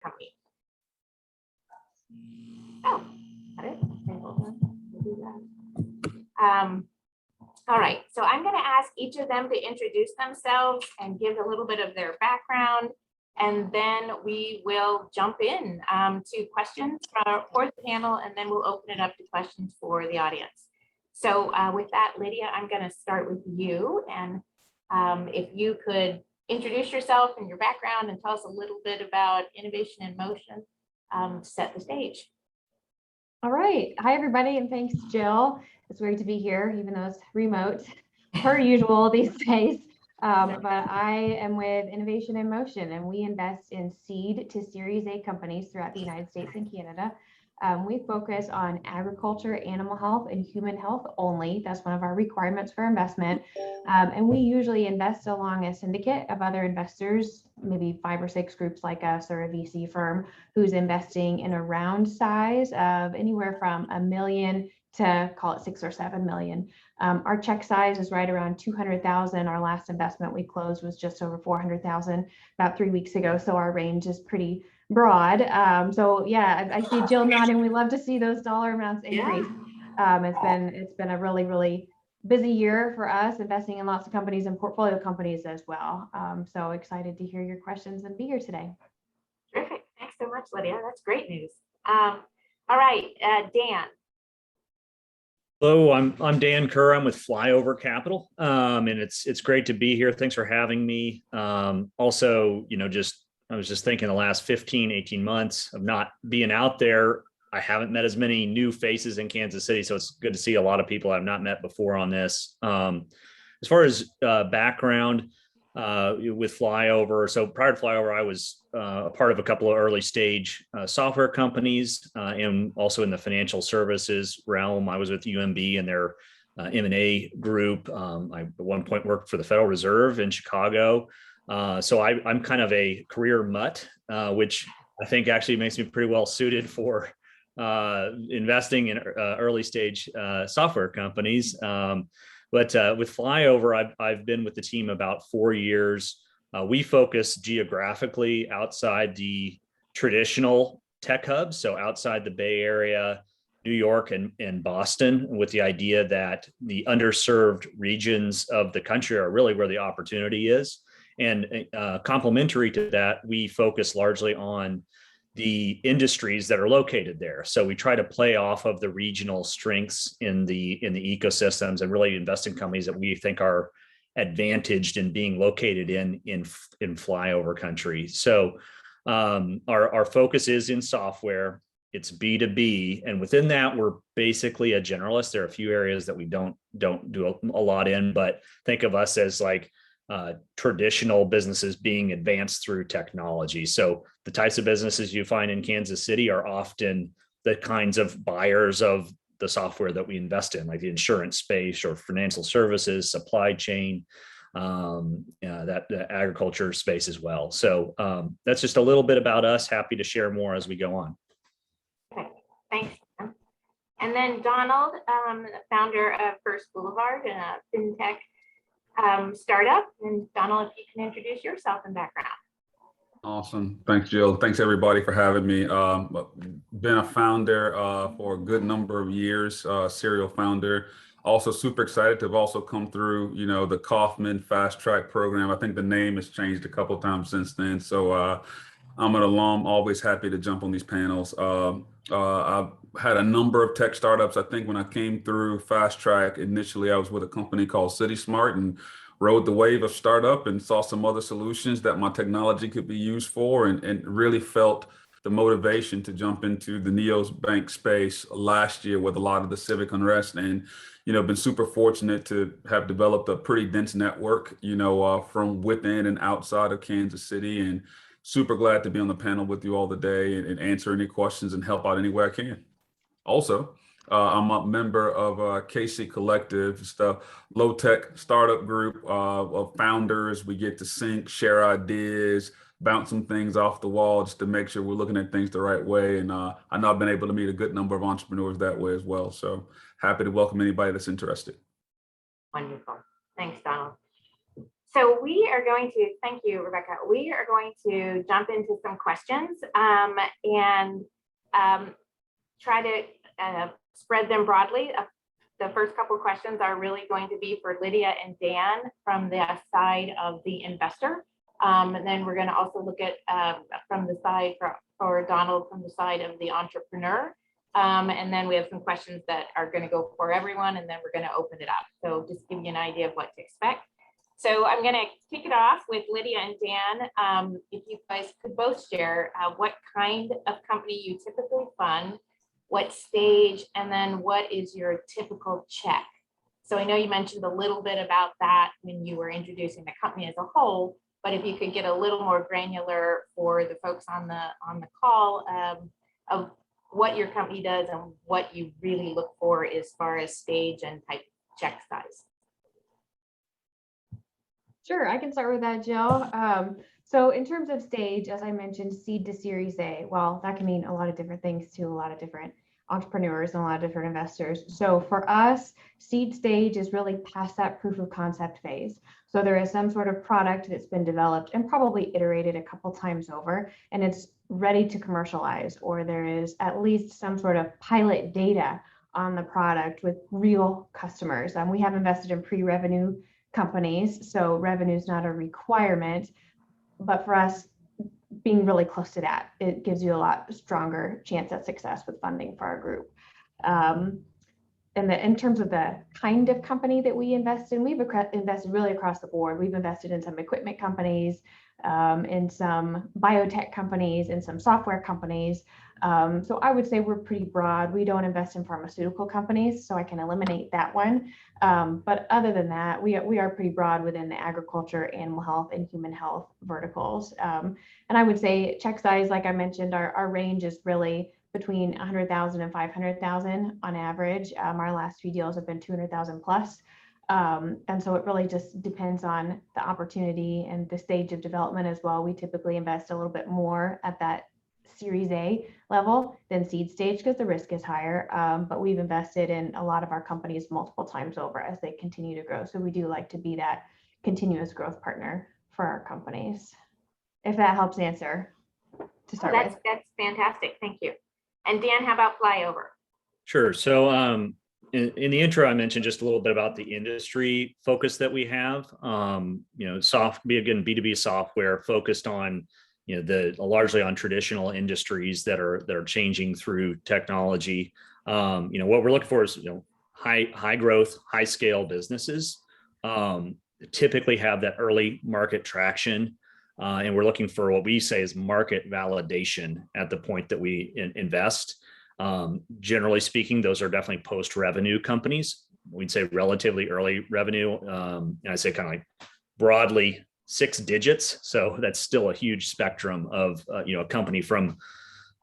company. Oh, got it. Okay, hold on. We'll do that. All right, so I'm going to ask each of them to introduce themselves and give a little bit of their background, and then we will jump in to questions for the panel, and then we'll open it up to questions for the audience. So with that, Lydia, I'm going to start with you, and if you could introduce yourself and your background and tell us a little bit about Innovation in Motion, set the stage. All right. Hi, everybody, and thanks, Jill. It's great to be here, even though it's remote, per usual these days. But I am with Innovation in Motion, and we invest in seed to Series A companies throughout the United States and Canada. We focus on agriculture, animal health, and human health only. That's one of our requirements for investment. And we usually invest along a syndicate of other investors, maybe 5 or 6 groups like us or a VC firm who's investing in a round size of anywhere from $1 million to call it 6 or 7 million. Our check size is right around 200,000. Our last investment we closed was just over 400,000 about 3 weeks ago. So our range is pretty broad. So yeah, I see Jill nodding. We love to see those dollar amounts increase. It's been a really, really busy year for us, investing in lots of companies and portfolio companies as well. So excited to hear your questions and be here today. Terrific. Thanks so much, Lydia. That's great news. All right, Dan. Hello, I'm Dan Kerr. I'm with Flyover Capital, and it's great to be here. Thanks for having me. Also, I was just thinking the last 15, 18 months of not being out there, I haven't met as many new faces in Kansas City. So it's good to see a lot of people I've not met before on this. As far as background with Flyover, so prior to Flyover, I was a part of a couple of early stage software companies and also in the financial services realm. I was with UMB and their M&A group. I at one point worked for the Federal Reserve in Chicago. So I'm kind of a career mutt, which I think actually makes me pretty well suited for investing in early stage software companies. But with Flyover, I've been with the team about 4 years. We focus geographically outside the traditional tech hubs, so outside the Bay Area, New York, and Boston, with the idea that the underserved regions of the country are really where the opportunity is. And complementary to that, we focus largely on the industries that are located there. So we try to play off of the regional strengths in the ecosystems and really invest in companies that we think are advantaged in being located in flyover country. So our focus is in software. It's B2B, and within that, we're basically a generalist. There are a few areas that we don't do a lot in, but think of us as like traditional businesses being advanced through technology. So the types of businesses you find in Kansas City are often the kinds of buyers of the software that we invest in, like the insurance space or financial services, supply chain, the agriculture space as well. So that's just a little bit about us. Happy to share more as we go on. Okay, thanks. And then Donald, founder of First Boulevard, a fintech startup. And Donald, if you can introduce yourself and background. Awesome. Thanks, Jill. Thanks, everybody, for having me. Been a founder for a good number of years, serial founder. Also super excited to have also come through, the Kaufman Fast Track program. I think the name has changed a couple of times since then. So I'm an alum, always happy to jump on these panels. I've had a number of tech startups. I think when I came through Fast Track, initially I was with a company called City Smart and rode the wave of startup and saw some other solutions that my technology could be used for, and really felt the motivation to jump into the neobank space last year with a lot of the civic unrest, and been super fortunate to have developed a pretty dense network from within and outside of Kansas City, and super glad to be on the panel with you all today and answer any questions and help out any way I can. Also, I'm a member of KC Collective, just a low-tech startup group of founders. We get to sync, share ideas, bounce some things off the wall just to make sure we're looking at things the right way. And I know I've been able to meet a good number of entrepreneurs that way as well. So happy to welcome anybody that's interested. Wonderful. Thanks, Donald. So we are going to, thank you, Rebecca. We are going to jump into some questions and try to spread them broadly. The first couple of questions are really going to be for Lydia and Dan from the side of the investor. And then we're going to also look at from the side for Donald from the side of the entrepreneur. And then we have some questions that are going to go for everyone, and then we're going to open it up. So just give you an idea of what to expect. So I'm going to kick it off with Lydia and Dan. If you guys could both share what kind of company you typically fund, what stage, and then what is your typical check? So I know you mentioned a little bit about that when you were introducing the company as a whole, but if you could get a little more granular for the folks on the call of what your company does and what you really look for as far as stage and type check size. Sure, I can start with that, Jill. So in terms of stage, as I mentioned, seed to Series A, well, that can mean a lot of different things to a lot of different entrepreneurs and a lot of different investors. So for us, seed stage is really past that proof of concept phase. So there is some sort of product that's been developed and probably iterated a couple times over, and it's ready to commercialize, or there is at least some sort of pilot data on the product with real customers. We have invested in pre-revenue companies, so revenue is not a requirement, but for us, being really close to that, it gives you a lot stronger chance at success with funding for our group. In terms of the kind of company that we invest in, we've invested really across the board. We've invested in some equipment companies, in some biotech companies, in some software companies. So I would say we're pretty broad. We don't invest in pharmaceutical companies, so I can eliminate that one. But other than that, we are pretty broad within the agriculture, animal health, and human health verticals. And I would say check size, like I mentioned, our range is really between 100,000 and 500,000 on average. Our last few deals have been 200,000 plus. And so it really just depends on the opportunity and the stage of development as well. We typically invest a little bit more at that Series A level than seed stage because the risk is higher. But we've invested in a lot of our companies multiple times over as they continue to grow. So we do like to be that continuous growth partner for our companies. If that helps answer to start with. That's fantastic. Thank you. And Dan, how about flyover? Sure. So in the intro, I mentioned just a little bit about the industry focus that we have. B2B software focused on largely on traditional industries that are changing through technology. What we're looking for is high growth, high scale businesses. Typically have that early market traction. And we're looking for what we say is market validation at the point that we invest. Generally speaking, those are definitely post-revenue companies. We'd say relatively early revenue. And I say kind of like broadly 6 digits. So that's still a huge spectrum of a company from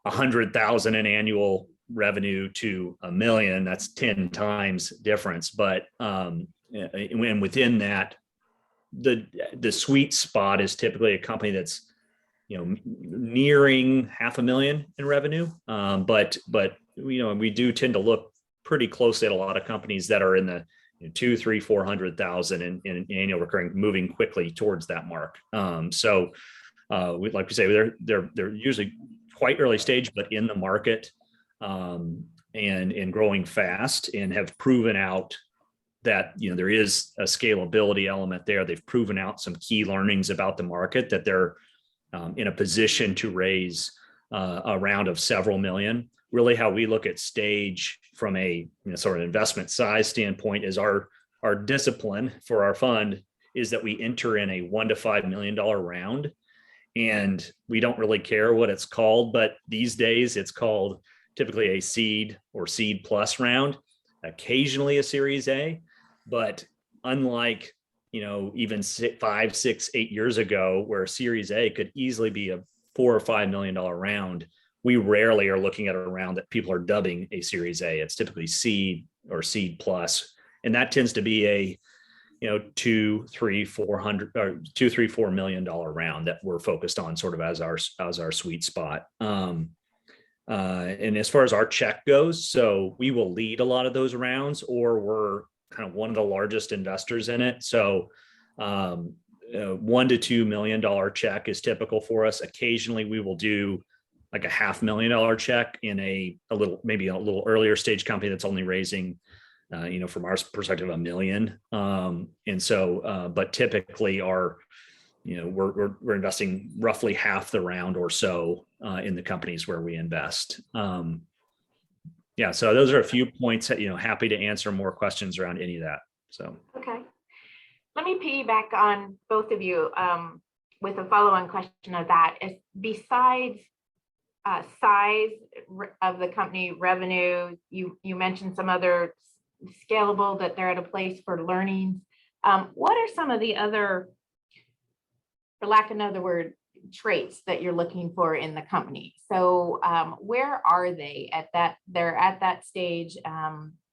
100,000 in annual revenue to $1 million. That's 10 times difference. But and within that, the sweet spot is typically a company that's nearing $500,000 in revenue. But we do tend to look pretty closely at a lot of companies that are in the 200,000, 300,000, 400,000 in annual recurring, moving quickly towards that mark. So like we say, they're usually quite early stage, but in the market and growing fast, and have proven out that there is a scalability element there. They've proven out some key learnings about the market, that they're in a position to raise a round of several million. Really, how we look at stage from a sort of investment size standpoint is our discipline for our fund is that we enter in a $1 to $5 million round, and we don't really care what it's called, but these days it's called typically a seed or seed plus round, occasionally a Series A. But unlike, even 5, 6, 8 years ago, where Series A could easily be a $4 or $5 million round, we rarely are looking at a round that people are dubbing a Series A. It's typically seed or seed plus, and that tends to be a $2, $3, $4 million round that we're focused on, sort of as our sweet spot. And as far as our check goes, so we will lead a lot of those rounds, or we're kind of one of the largest investors in it. So $1 to $2 million check is typical for us. Occasionally we will do like a $500,000 check in maybe a little earlier stage company that's only raising, from our perspective, $1 million. But typically we're investing roughly half the round or so in the companies where we invest. So those are a few points that, happy to answer more questions around any of that. So. Okay. Let me piggyback on both of you with a follow-on question of that. Is besides size of the company, revenue, you mentioned some other scalable, that they're at a place for learning. What are some of the other, for lack of another word, traits that you're looking for in the company? So where are they at that? They're at that stage,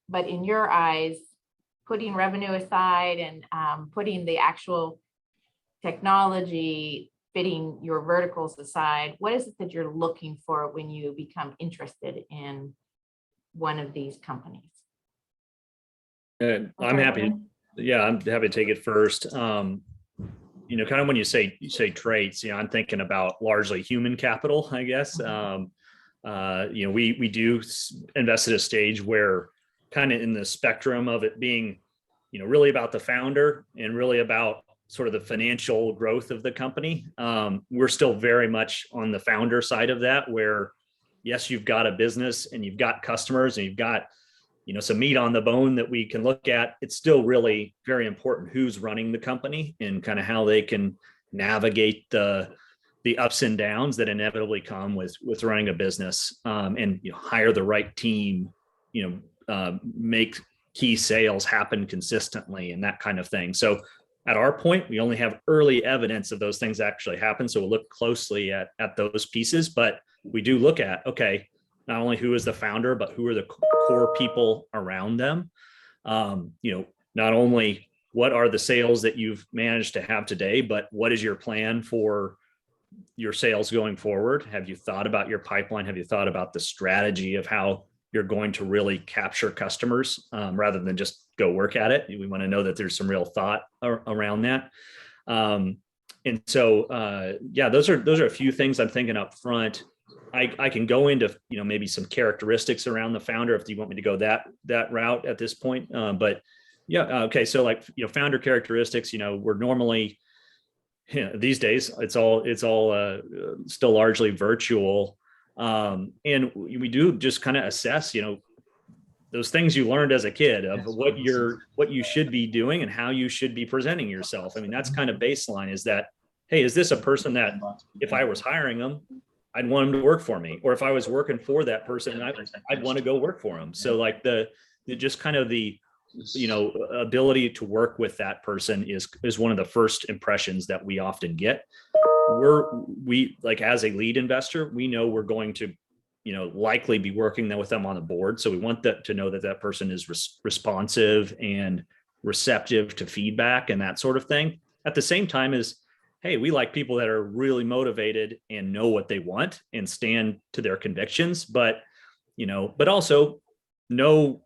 but in your eyes, putting revenue aside and putting the actual technology fitting your verticals aside, what is it that you're looking for when you become interested in one of these companies? I'm happy. I'm happy to take it first. Kind of when you say traits, I'm thinking about largely human capital, I guess. We do invest at a stage where kind of in the spectrum of it being, really about the founder and really about sort of the financial growth of the company. We're still very much on the founder side of that, where yes, you've got a business and you've got customers and you've got, some meat on the bone that we can look at. It's still really very important who's running the company and kind of how they can navigate the ups and downs that inevitably come with running a business, and hire the right team, make key sales happen consistently and that kind of thing. So at our point, we only have early evidence of those things actually happen. So we'll look closely at those pieces, but we do look at, okay, not only who is the founder, but who are the core people around them. Not only what are the sales that you've managed to have today, but what is your plan for your sales going forward? Have you thought about your pipeline? Have you thought about the strategy of how you're going to really capture customers, rather than just go work at it? We want to know that there's some real thought around that. Those are a few things I'm thinking up front. I can go into, maybe some characteristics around the founder if you want me to go that route at this point. Okay. So founder characteristics, we're normally, these days it's all still largely virtual. And we do just kind of assess, those things you learned as a kid of what you should be doing and how you should be presenting yourself. I mean, that's kind of baseline, is that, hey, is this a person that if I was hiring them, I'd want them to work for me? Or if I was working for that person, I'd want to go work for them. So the ability to work with that person is one of the first impressions that we often get. We as a lead investor, we know we're going to, likely be working with them on the board. So we want to know that person is responsive and receptive to feedback and that sort of thing. At the same time as, hey, we like people that are really motivated and know what they want and stand to their convictions, but also know,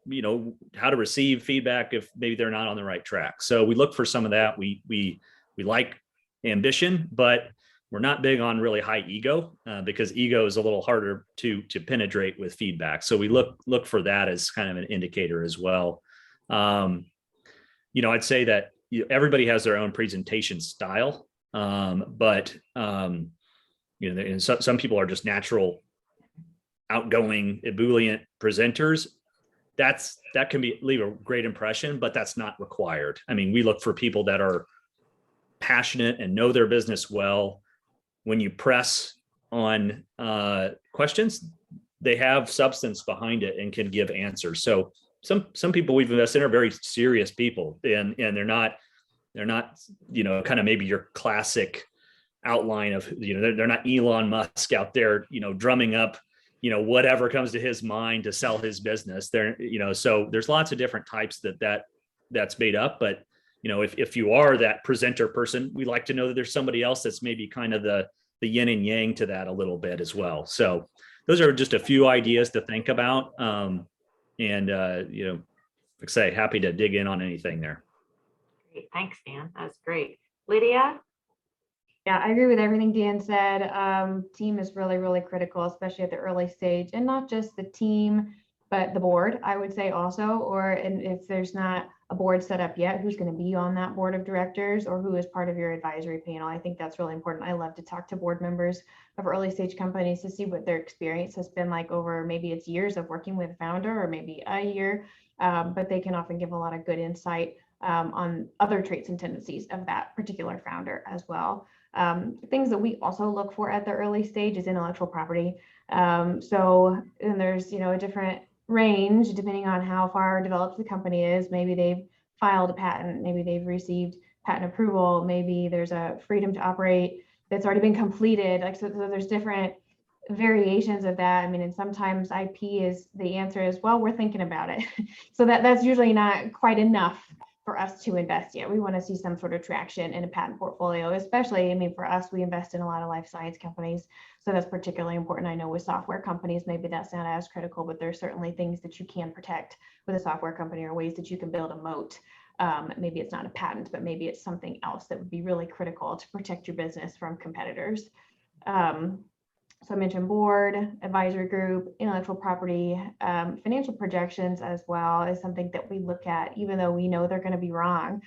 how to receive feedback if maybe they're not on the right track. So we look for some of that. We like ambition, but we're not big on really high ego, because ego is a little harder to penetrate with feedback. So we look for that as kind of an indicator as well. I'd say that everybody has their own presentation style. But some people are just natural, outgoing, ebullient presenters. That can leave a great impression, but that's not required. I mean, we look for people that are passionate and know their business well. When you press on questions, they have substance behind it and can give answers. So some people we've invested in are very serious people, and they're not, kind of maybe your classic outline of, they're not Elon Musk out there, drumming up, whatever comes to his mind to sell his business. So there's lots of different types that's made up. But, if you are that presenter person, we like to know that there's somebody else that's maybe kind of the yin and yang to that a little bit as well. So those are just a few ideas to think about. Happy to dig in on anything there. Great. Thanks, Dan. That's great. Lydia? Yeah, I agree with everything Dan said. Team is really, really critical, especially at the early stage, and not just the team, but the board, I would say also, and if there's not a board set up yet, who's going to be on that board of directors or who is part of your advisory panel. I think that's really important. I love to talk to board members of early stage companies to see what their experience has been like over, maybe it's years of working with a founder or maybe a year, but they can often give a lot of good insight on other traits and tendencies of that particular founder as well. Things that we also look for at the early stage is intellectual property. And there's, a different range depending on how far developed the company is. Maybe they've filed a patent, maybe they've received patent approval, maybe there's a freedom to operate that's already been completed. So there's different variations of that. I mean, and sometimes IP is the answer is, well, we're thinking about it. So that's usually not quite enough for us to invest yet. We want to see some sort of traction in a patent portfolio, especially, I mean, for us, we invest in a lot of life science companies. So that's particularly important. I know with software companies, maybe that's not as critical, but there's certainly things that you can protect with a software company or ways that you can build a moat. Maybe it's not a patent, but maybe it's something else that would be really critical to protect your business from competitors. So I mentioned board, advisory group, intellectual property, financial projections as well is something that we look at, even though we know they're going to be wrong.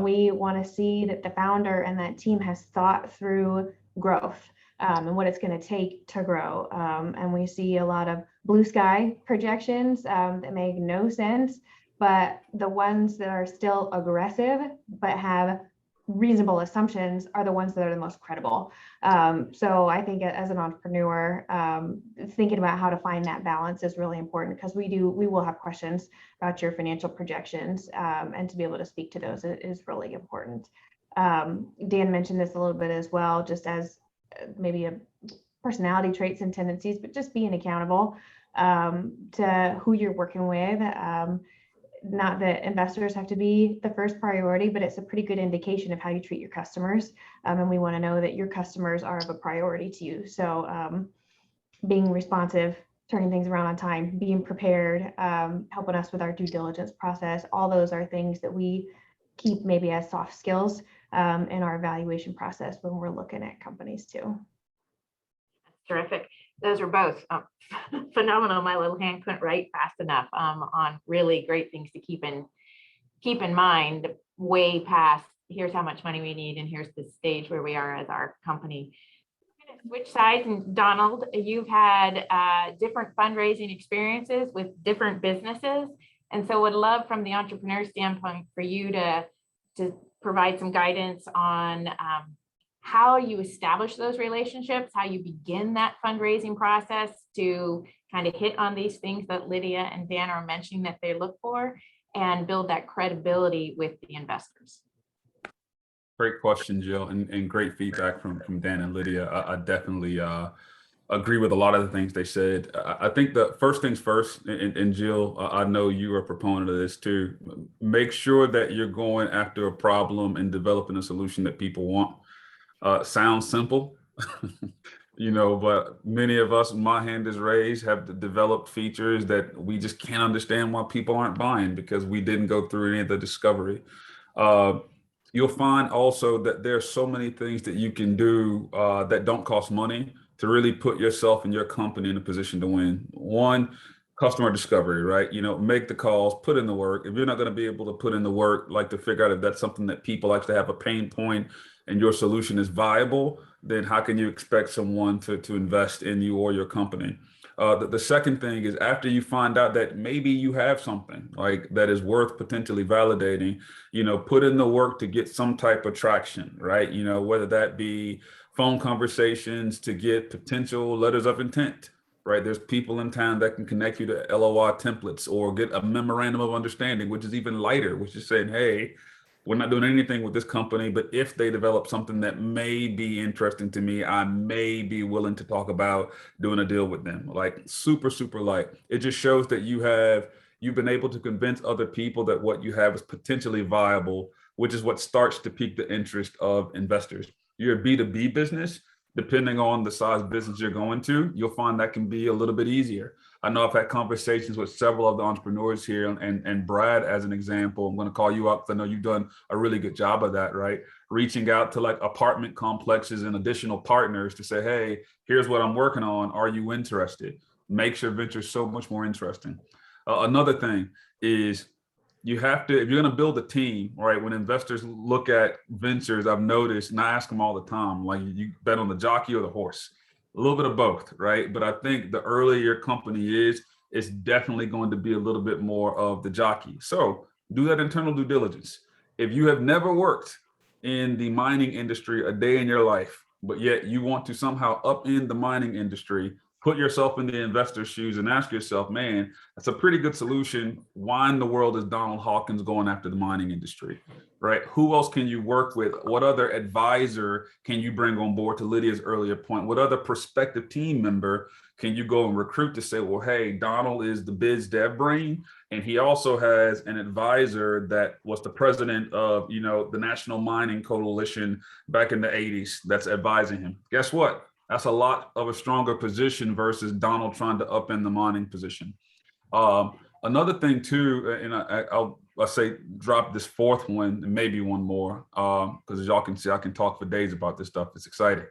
We want to see that the founder and that team has thought through growth and what it's going to take to grow. And we see a lot of blue sky projections that make no sense, but the ones that are still aggressive but have reasonable assumptions are the ones that are the most credible. So I think as an entrepreneur, thinking about how to find that balance is really important, because we will have questions about your financial projections, and to be able to speak to those is really important. Dan mentioned this a little bit as well, just as maybe a personality traits and tendencies, but just being accountable to who you're working with. Not that investors have to be the first priority, but it's a pretty good indication of how you treat your customers. And we want to know that your customers are of a priority to you. So being responsive, turning things around on time, being prepared, helping us with our due diligence process, all those are things that we keep maybe as soft skills in our evaluation process when we're looking at companies too. Terrific. Those are both phenomenal. My little hand couldn't write fast enough on really great things to keep in mind, way past here's how much money we need and here's the stage where we are as our company. I'm going to switch sides, and Donald, you've had different fundraising experiences with different businesses, and so would love from the entrepreneur standpoint for you to provide some guidance on how you establish those relationships, how you begin that fundraising process to kind of hit on these things that Lydia and Dan are mentioning that they look for, and build that credibility with the investors. Great question, Jill, and great feedback from Dan and Lydia. I definitely agree with a lot of the things they said. I think the first things first, and Jill, I know you are a proponent of this too. Make sure that you're going after a problem and developing a solution that people want. Sounds simple, but many of us, my hand is raised, have developed features that we just can't understand why people aren't buying, because we didn't go through any of the discovery. You'll find also that there are so many things that you can do that don't cost money to really put yourself and your company in a position to win. One, customer discovery, right? Make the calls, put in the work. If you're not going to be able to put in the work, like to figure out if that's something that people actually have a pain point and your solution is viable, then how can you expect someone to invest in you or your company? The second thing is, after you find out that maybe you have something like that is worth potentially validating, put in the work to get some type of traction, right? Whether that be phone conversations to get potential letters of intent, right? There's people in town that can connect you to LOI templates, or get a memorandum of understanding, which is even lighter, which is saying, hey, we're not doing anything with this company, but if they develop something that may be interesting to me, I may be willing to talk about doing a deal with them. Like super, super light. It just shows that you've been able to convince other people that what you have is potentially viable, which is what starts to pique the interest of investors. You're a B2B business. depending on the size business you're going to, you'll find that can be a little bit easier. I know I've had conversations with several of the entrepreneurs here, and Brad, as an example, I'm going to call you up because I know you've done a really good job of that, right? Reaching out to like apartment complexes and additional partners to say, hey, here's what I'm working on. Are you interested? Makes your venture so much more interesting. Another thing is you have to, if you're going to build a team, right? When investors look at ventures, I've noticed, and I ask them all the time, like, you bet on the jockey or the horse? A little bit of both, right? But I think the earlier your company is, it's definitely going to be a little bit more of the jockey. So do that internal due diligence. If you have never worked in the mining industry a day in your life, but yet you want to somehow upend the mining industry, put yourself in the investor's shoes and ask yourself, man, that's a pretty good solution. Why in the world is Donald Hawkins going after the mining industry, right? Who else can you work with? What other advisor can you bring on board, to Lydia's earlier point? What other prospective team member can you go and recruit to say, well, hey, Donald is the biz dev brain, and he also has an advisor that was the president of, you know, the National Mining Coalition back in the 80s that's advising him. Guess what? That's a lot of a stronger position versus Donald trying to upend the mining position. Another thing too, and I'll say drop this fourth one and maybe one more, because as y'all can see, I can talk for days about this stuff. It's exciting.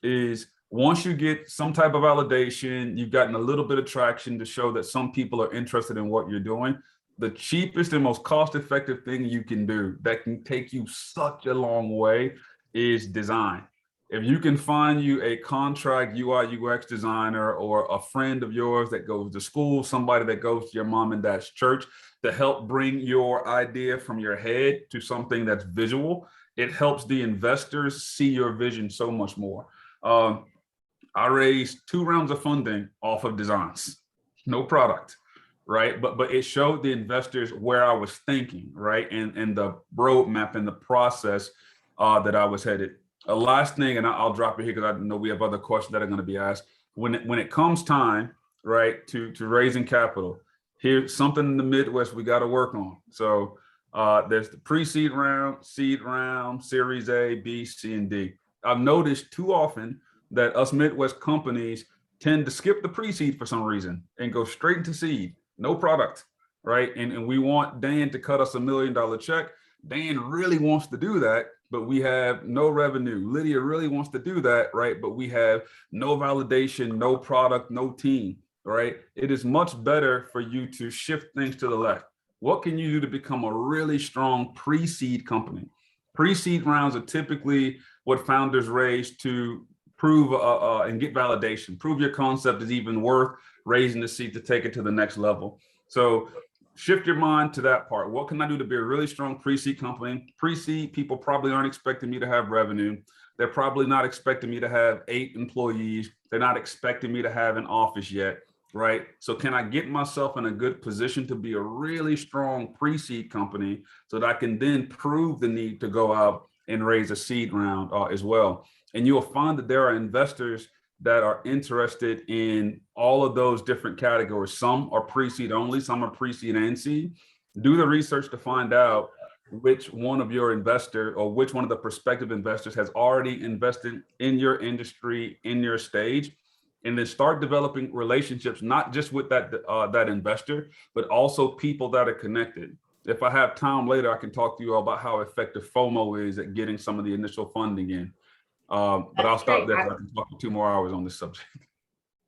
Is once you get some type of validation, you've gotten a little bit of traction to show that some people are interested in what you're doing. The cheapest and most cost-effective thing you can do that can take you such a long way is design. If you can find you a contract UI UX designer or a friend of yours that goes to school, somebody that goes to your mom and dad's church to help bring your idea from your head to something that's visual, it helps the investors see your vision so much more. I raised 2 rounds of funding off of designs, no product, right? But it showed the investors where I was thinking, right? And the roadmap and the process that I was headed. Last thing, and I'll drop it here because I know we have other questions that are going to be asked. When it comes time, right, to raising capital, here's something in the Midwest we got to work on. So there's the pre-seed round, seed round, Series A, B, C, and D. I've noticed too often that us Midwest companies tend to skip the pre-seed for some reason and go straight into seed, no product, right? And we want Dan to cut us $1 million check. Dan really wants to do that, but we have no revenue. Lydia really wants to do that, right? But we have no validation, no product, no team, right? It is much better for you to shift things to the left. What can you do to become a really strong pre-seed company? Pre-seed rounds are typically what founders raise to prove and get validation, prove your concept is even worth raising the seed to take it to the next level. So shift your mind to that part. What can I do to be a really strong pre-seed company? Pre-seed, people probably aren't expecting me to have revenue. They're probably not expecting me to have 8 employees. They're not expecting me to have an office yet, right? So can I get myself in a good position to be a really strong pre-seed company so that I can then prove the need to go out and raise a seed round as well? And you'll find that there are investors that are interested in all of those different categories. Some are pre-seed only, some are pre-seed and seed. Do the research to find out which one of your investor or which one of the prospective investors has already invested in your industry, in your stage, and then start developing relationships, not just with that investor, but also people that are connected. If I have time later, I can talk to you all about how effective FOMO is at getting some of the initial funding in. But I'll stop there. I can talk for 2 more hours on this subject.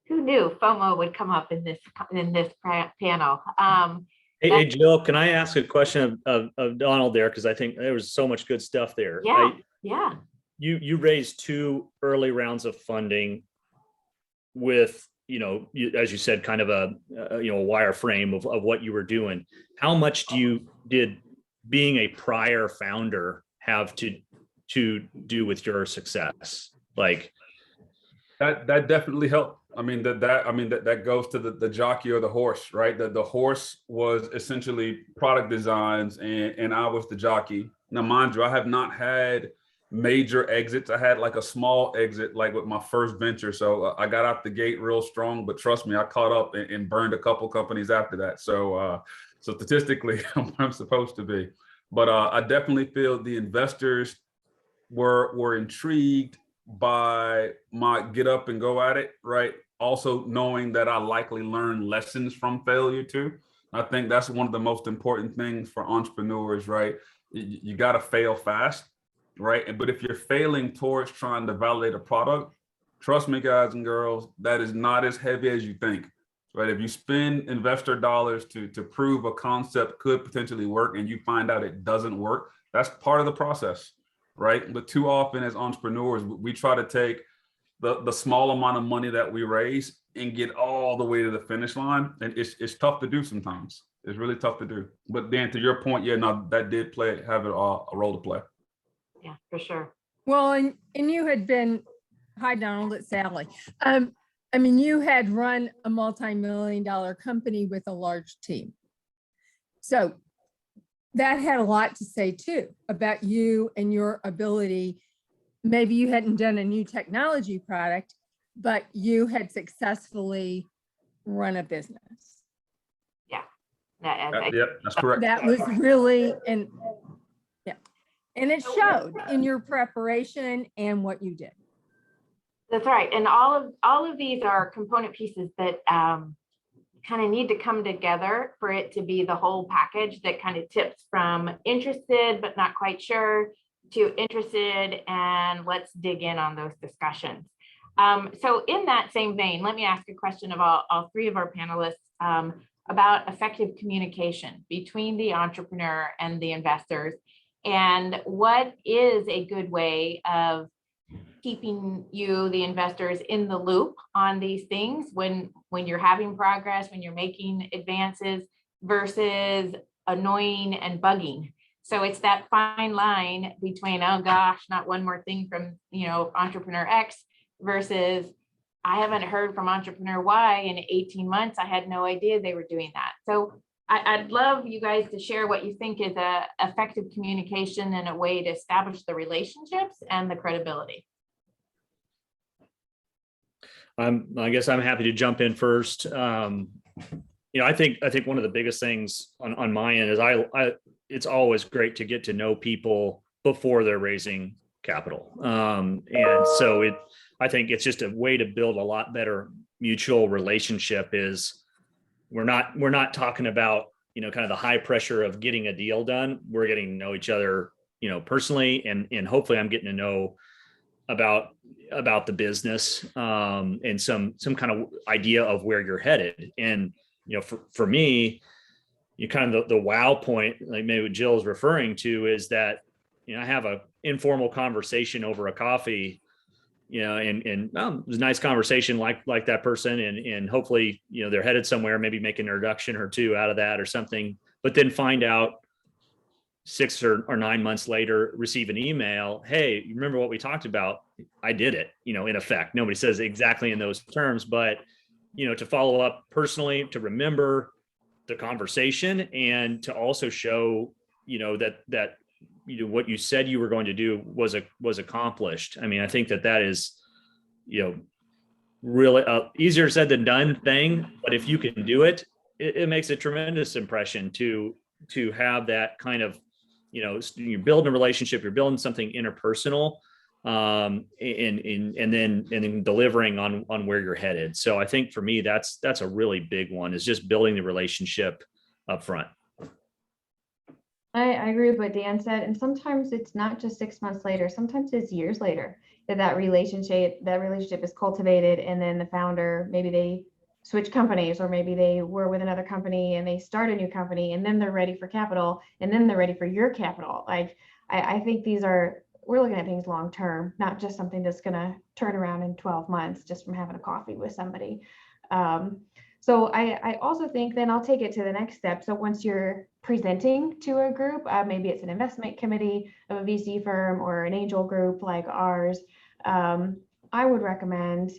Who knew FOMO would come up in this panel? Hey, Jill, can I ask a question of Donald there? Because I think there was so much good stuff there. Yeah, yeah. You raised 2 early rounds of funding with, as you said, kind of a wireframe of what you were doing. How much did being a prior founder have to do with your success? Like that definitely helped. I mean, that goes to the jockey or the horse, right? The horse was essentially product designs and I was the jockey. Now, mind you, I have not had major exits. I had like a small exit, like with my first venture. So I got out the gate real strong, but trust me, I caught up and burned a couple companies after that. So statistically, I'm supposed to be, but I definitely feel the investors were intrigued by my get up and go at it, right? Also knowing that I likely learn lessons from failure too. I think that's one of the most important things for entrepreneurs, right? You got to fail fast, right? But if you're failing towards trying to validate a product, trust me, guys and girls, that is not as heavy as you think, right? If you spend investor dollars to prove a concept could potentially work and you find out it doesn't work, that's part of the process, right? But too often as entrepreneurs, we try to take the small amount of money that we raise and get all the way to the finish line. And it's tough to do sometimes. It's really tough to do. But Dan, to your point, yeah, no, that did have a role to play. Yeah, for sure. Well, and you had been, hi Donald, it's Sally. I mean, you had run a multi-million-dollar company with a large team. So that had a lot to say too about you and your ability. Maybe you hadn't done a new technology product, but you had successfully run a business. Yep, that's correct. That was really, and yeah, and it showed in your preparation and what you did. That's right. And all of these are component pieces that kind of need to come together for it to be the whole package that kind of tips from interested but not quite sure to interested, and let's dig in on those discussions. So in that same vein, let me ask a question of all three of our panelists about effective communication between the entrepreneur and the investors, and what is a good way of keeping you, the investors, in the loop on these things when you're having progress, when you're making advances, versus annoying and bugging. So it's that fine line between, oh gosh, not one more thing from, entrepreneur X, versus I haven't heard from entrepreneur Y in 18 months. I had no idea they were doing that. So I'd love you guys to share what you think is a effective communication and a way to establish the relationships and the credibility. I guess I'm happy to jump in first. I think one of the biggest things on my end is it's always great to get to know people before they're raising capital. And so I think it's just a way to build a lot better mutual relationship. Is we're not talking about, kind of the high pressure of getting a deal done. We're getting to know each other, personally, and hopefully I'm getting to know about the business, and some kind of idea of where you're headed. And, for me, kind of the wow point, like maybe what Jill's referring to, is that, I have a informal conversation over a coffee, and it was a nice conversation like that person. And hopefully, they're headed somewhere, maybe make an introduction or two out of that or something, but then find out 6 or 9 months later, receive an email. Hey, you remember what we talked about? I did it, in effect. Nobody says exactly in those terms, but, to follow up personally, to remember the conversation, and to also show, that what you said you were going to do was accomplished. I mean, I think that is, really easier said than done thing, but if you can do it, it makes a tremendous impression to have that kind of, you're building a relationship, you're building something interpersonal, and then delivering on where you're headed. So I think for me, that's a really big one, is just building the relationship up front. I agree with what Dan said. And sometimes it's not just 6 months later, sometimes it's years later that relationship is cultivated. And then the founder, maybe they switch companies, or maybe they were with another company and they start a new company, and then they're ready for capital, and then they're ready for your capital. Like, I think we're looking at things long term, not just something that's going to turn around in 12 months just from having a coffee with somebody. So I also think then I'll take it to the next step. So once you're presenting to a group, maybe it's an investment committee of a VC firm or an angel group like ours, I would recommend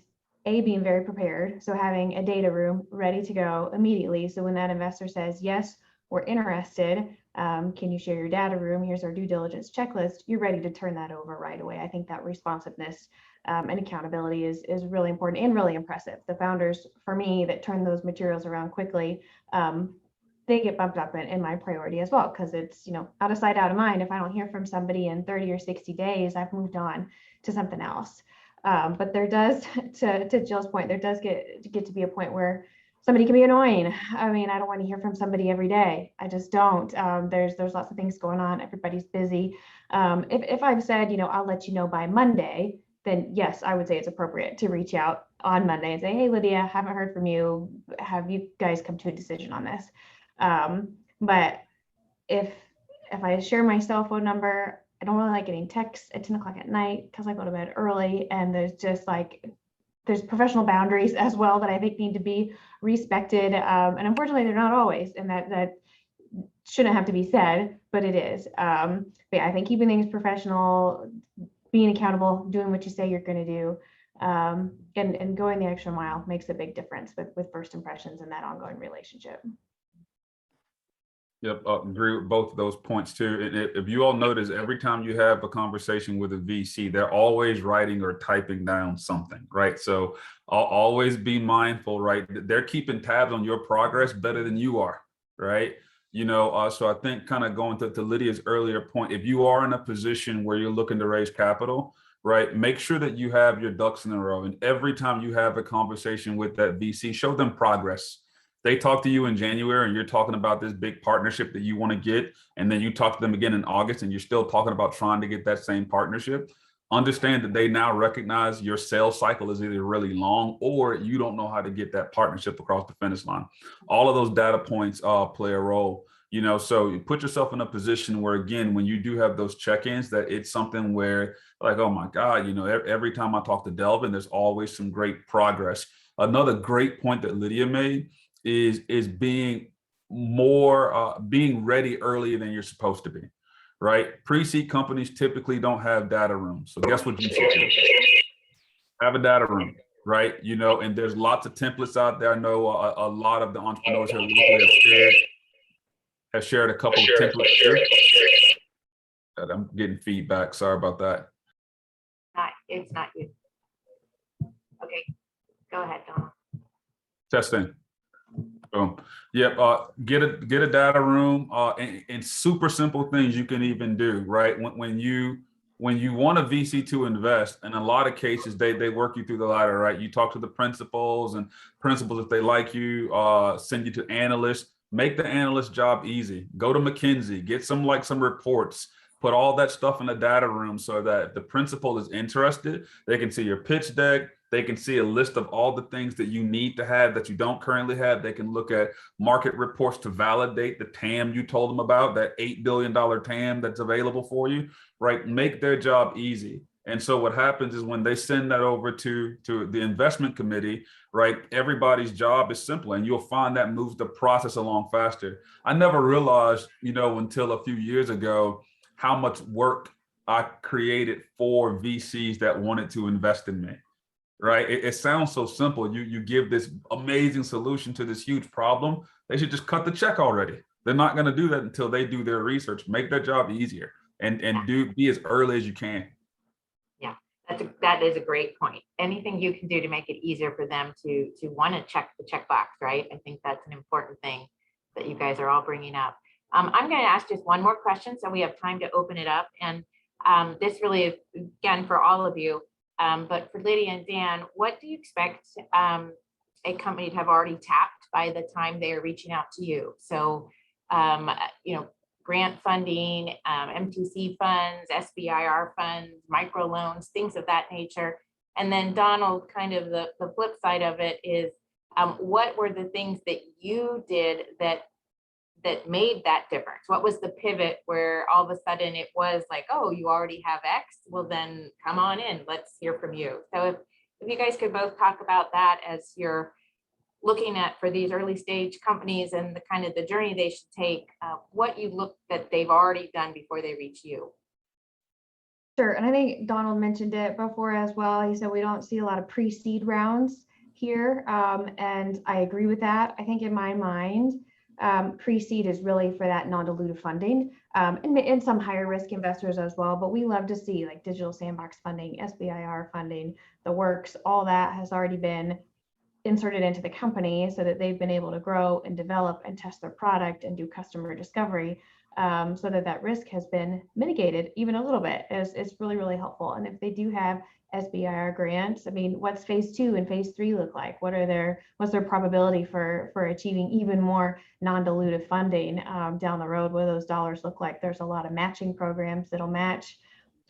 being very prepared. So having a data room ready to go immediately. So when that investor says, yes, we're interested, can you share your data room? Here's our due diligence checklist. You're ready to turn that over right away. I think that responsiveness and accountability is really important and really impressive. The founders, for me, that turn those materials around quickly, they get bumped up in my priority as well, because it's, out of sight, out of mind. If I don't hear from somebody in 30 or 60 days, I've moved on to something else. But there does, to Jill's point, there does get to be a point where somebody can be annoying. I mean, I don't want to hear from somebody every day. I just don't. There's lots of things going on. Everybody's busy. If I've said, I'll let you know by Monday, then yes, I would say it's appropriate to reach out on Monday and say, hey, Lydia, haven't heard from you. Have you guys come to a decision on this? But if I share my cell phone number, I don't really like getting texts at 10 o'clock at night because I go to bed early, and there's professional boundaries as well that I think need to be respected. And unfortunately, they're not always, and that shouldn't have to be said, but it is. But yeah, I think keeping things professional, being accountable, doing what you say you're going to do, and going the extra mile makes a big difference with first impressions and that ongoing relationship. Yep, agree with both of those points too. And if you all notice, every time you have a conversation with a VC, they're always writing or typing down something, right? So always be mindful, right? They're keeping tabs on your progress better than you are, right? So I think kind of going to Lydia's earlier point, if you are in a position where you're looking to raise capital, right, make sure that you have your ducks in a row. And every time you have a conversation with that VC, show them progress. They talk to you in January and you're talking about this big partnership that you want to get, and then you talk to them again in August and you're still talking about trying to get that same partnership. Understand that they now recognize your sales cycle is either really long or you don't know how to get that partnership across the finish line. All of those data points play a role. So you put yourself in a position where, again, when you do have those check-ins, that it's something where like, oh my God, every time I talk to Delvin, there's always some great progress. Another great point that Lydia made is being ready earlier than you're supposed to be, right? Pre-seed companies typically don't have data rooms. So guess what you should do? Have a data room, right? And there's lots of templates out there. I know a lot of the entrepreneurs here locally have shared a couple of templates here. I'm getting feedback. Sorry about that. It's not you. Okay, go ahead, Donna. Testing. Boom. Yep. Get a data room, and super simple things you can even do, right? When you want a VC to invest, in a lot of cases they work you through the ladder, right? You talk to the principals, and principals, if they like you, send you to analysts. Make the analyst job easy. Go to McKinsey, get some reports, put all that stuff in the data room so that if the principal is interested, they can see your pitch deck. They can see a list of all the things that you need to have that you don't currently have. They can look at market reports to validate the TAM you told them about, that $8 billion TAM that's available for you, right? Make their job easy. And so what happens is when they send that over to the investment committee, right, everybody's job is simple, and you'll find that moves the process along faster. I never realized, until a few years ago, how much work I created for VCs that wanted to invest in me. Right? It sounds so simple. You give this amazing solution to this huge problem. They should just cut the check already. They're not going to do that until they do their research. Make their job easier and be as early as you can. Yeah, that is a great point. Anything you can do to make it easier for them to want to check the checkbox, right? I think that's an important thing that you guys are all bringing up. I'm going to ask just one more question so we have time to open it up. And this really is, again, for all of you. But for Lydia and Dan, what do you expect a company to have already tapped by the time they are reaching out to you? So, grant funding, MTC funds, SBIR funds, microloans, things of that nature. And then Donald, kind of the flip side of it is, what were the things that you did that made that difference? What was the pivot where all of a sudden it was like, oh, you already have X? Well, then come on in, let's hear from you. So if you guys could both talk about that as you're looking at for these early stage companies and the kind of the journey they should take, what you look that they've already done before they reach you. Sure, and I think Donald mentioned it before as well. He said we don't see a lot of pre-seed rounds here, and I agree with that. I think in my mind, pre-seed is really for that non-dilutive funding, and some higher risk investors as well. But we love to see like digital sandbox funding, SBIR funding, the works, all that has already been inserted into the company so that they've been able to grow and develop and test their product and do customer discovery, so that risk has been mitigated even a little bit. It's really, really helpful. And if they do have SBIR grant. I mean, what's phase 2 and phase 3 look like? What's their probability for achieving even more non-dilutive funding down the road? What do those dollars look like? There's a lot of matching programs that'll match,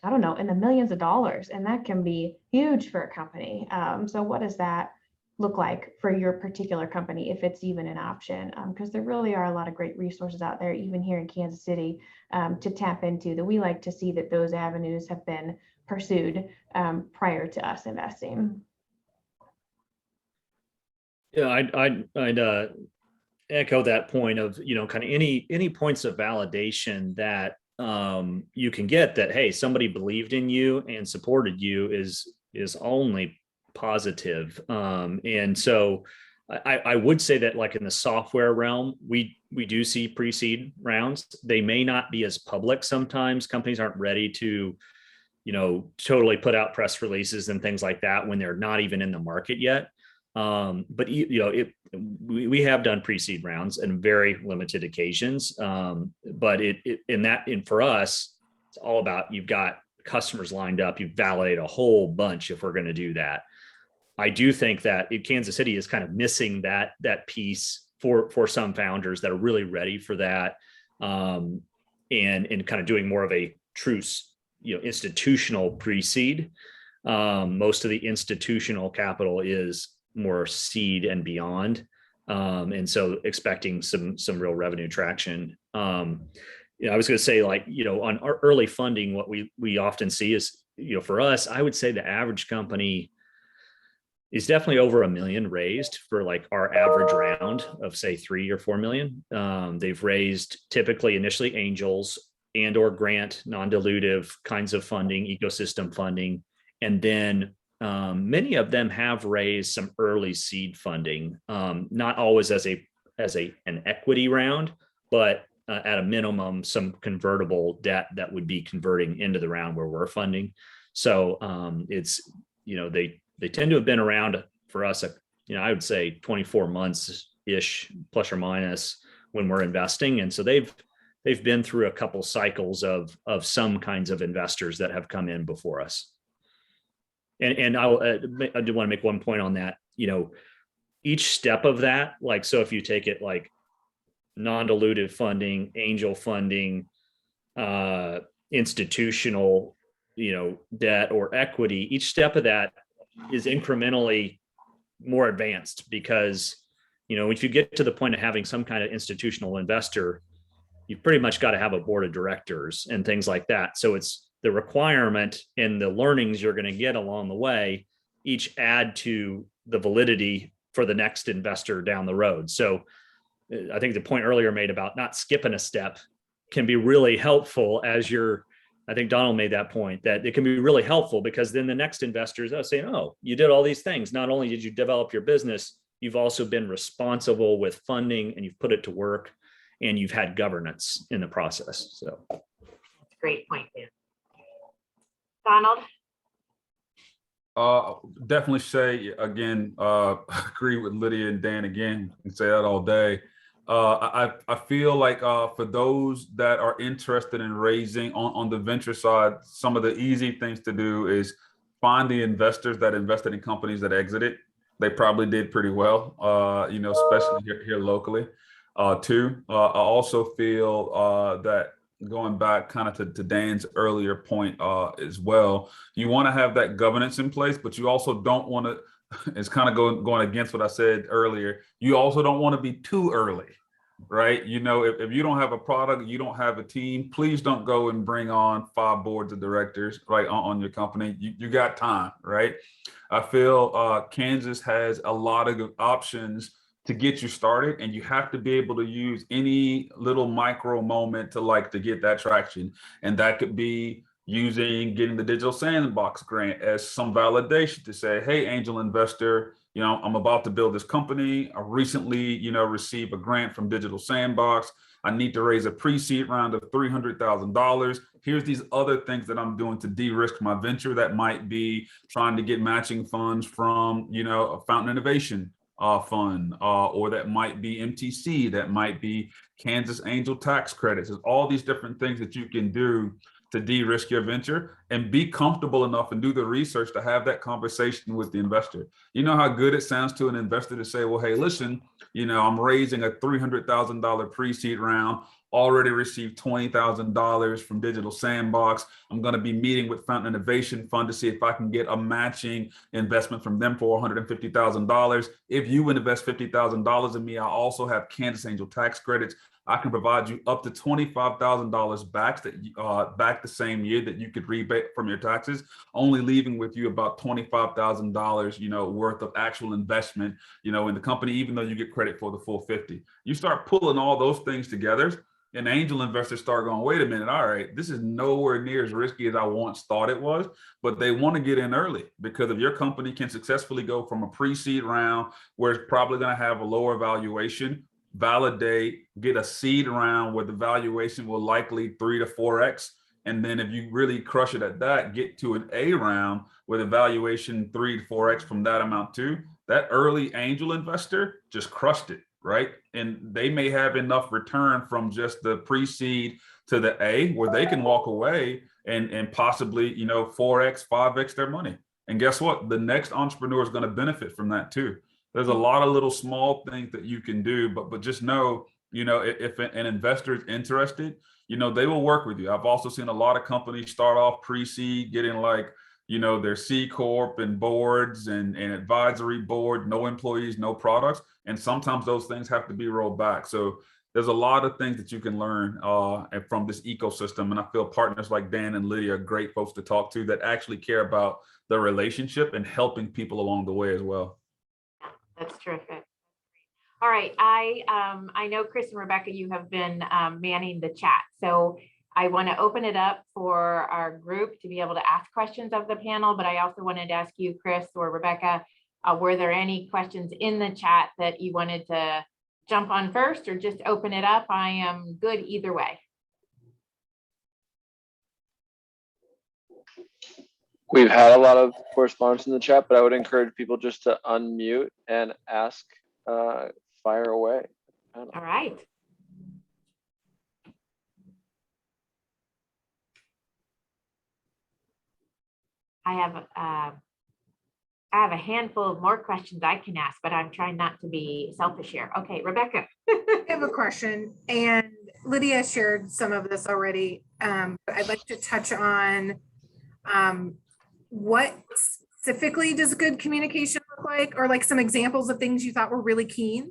I don't know, in the millions of dollars, and that can be huge for a company. So what does that look like for your particular company, if it's even an option? Because there really are a lot of great resources out there, even here in Kansas City, to tap into, that we like to see that those avenues have been pursued prior to us investing. Yeah, I'd echo that point of, kind of any points of validation that you can get, that, hey, somebody believed in you and supported you is only positive. And so I would say that, like in the software realm, we do see pre-seed rounds. They may not be as public sometimes. Companies aren't ready to, totally put out press releases and things like that when they're not even in the market yet. But we have done pre-seed rounds in very limited occasions. But for us, it's all about, you've got customers lined up, you've validated a whole bunch if we're going to do that. I do think that Kansas City is kind of missing that piece for some founders that are really ready for that, and kind of doing more of a true, institutional pre-seed. Most of the institutional capital is more seed and beyond, and so expecting some real revenue traction. I was going to say, on our early funding, what we often see is, for us, I would say the average company is definitely over $1 million raised for like our average round of, say, 3 or 4 million. They've raised typically initially angels and or grant non-dilutive kinds of funding, ecosystem funding. And then many of them have raised some early seed funding, not always as an equity round, but at a minimum, some convertible debt that would be converting into the round where we're funding. So it's, they tend to have been around for us, I would say 24 months-ish, plus or minus, when we're investing. And so they've been through a couple cycles of some kinds of investors that have come in before us. And I do want to make one point on that. Each step of that, so if you take it like non-dilutive funding, angel funding, institutional, debt or equity, each step of that is incrementally more advanced, because, if you get to the point of having some kind of institutional investor, you've pretty much got to have a board of directors and things like that. So it's the requirement and the learnings you're going to get along the way, each add to the validity for the next investor down the road. So I think the point earlier made about not skipping a step can be really helpful I think Donald made that point, that it can be really helpful, because then the next investors are saying, oh, you did all these things. Not only did you develop your business, you've also been responsible with funding, and you've put it to work, and you've had governance in the process. So that's a great point, Dan. Donald? Definitely say again, agree with Lydia and Dan again, and say that all day. I feel like for those that are interested in raising on the venture side, some of the easy things to do is find the investors that invested in companies that exited. They probably did pretty well, especially here locally. Two, I also feel that, going back kind of to Dan's earlier point as well, you want to have that governance in place, but you also don't want to, it's kind of going against what I said earlier, you also don't want to be too early, right? If you don't have a product, you don't have a team, please don't go and bring on 5 boards of directors, right, on your company. You got time, right? I feel Kansas has a lot of options to get you started, and you have to be able to use any little micro moment to get that traction. And that could be getting the Digital Sandbox grant as some validation to say, hey, angel investor, I'm about to build this company. I recently, received a grant from Digital Sandbox. I need to raise a pre-seed round of $300,000. Here's these other things that I'm doing to de-risk my venture. That might be trying to get matching funds from, a Fountain Innovation fund, or that might be MTC, that might be Kansas Angel Tax Credits. There's all these different things that you can do to de-risk your venture, and be comfortable enough and do the research to have that conversation with the investor. You know how good it sounds to an investor to say, well, hey, listen, I'm raising a $300,000 pre-seed round, already received $20,000 from Digital Sandbox. I'm going to be meeting with Fountain Innovation Fund to see if I can get a matching investment from them for $150,000. If you invest $50,000 in me, I also have Kansas Angel tax credits. I can provide you up to $25,000 back the same year that you could rebate from your taxes, only leaving with you about $25,000, worth of actual investment, in the company, even though you get credit for the full 50. You start pulling all those things together, and angel investors start going, wait a minute, all right, this is nowhere near as risky as I once thought it was, but they want to get in early, because if your company can successfully go from a pre-seed round where it's probably going to have a lower valuation, validate, get a seed round where the valuation will likely 3 to 4x. And then if you really crush it at that, get to an A round where the valuation 3 to 4x from that amount too. That early angel investor just crushed it, right? And they may have enough return from just the pre-seed to the A where they can walk away and possibly, 4x, 5x their money. And guess what? The next entrepreneur is going to benefit from that too. There's a lot of little small things that you can do, but just know, if an investor is interested, they will work with you. I've also seen a lot of companies start off pre-seed, getting their C Corp and boards and advisory board, no employees, no products. And sometimes those things have to be rolled back. So there's a lot of things that you can learn from this ecosystem. And I feel partners like Dan and Lydia are great folks to talk to that actually care about the relationship and helping people along the way as well. That's terrific. All right, I know Chris and Rebecca, you have been manning the chat. So I want to open it up for our group to be able to ask questions of the panel, but I also wanted to ask you, Chris or Rebecca, were there any questions in the chat that you wanted to jump on first, or just open it up? I am good either way. We've had a lot of correspondence in the chat, but I would encourage people just to unmute and ask, fire away. All right. I have a handful of more questions I can ask, but I'm trying not to be selfish here. Okay, Rebecca. I have a question, and Lydia shared some of this already, but I'd like to touch on what specifically does good communication look like, or like some examples of things you thought were really keen,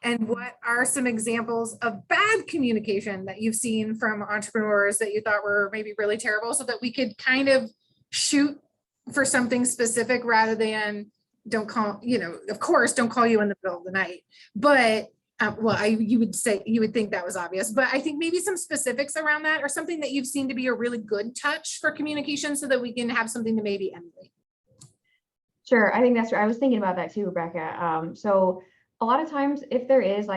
and what are some examples of bad communication that you've seen from entrepreneurs that you thought were maybe really terrible, so that we could kind of shoot for something specific rather than don't call, of course, don't call you in the middle of the night. But you would think that was obvious, but I think maybe some specifics around that, or something that you've seen to be a really good touch for communication, so that we can have something to maybe emulate. Sure, I think that's right. I was thinking about that too, Rebecca. So a lot of times, if there is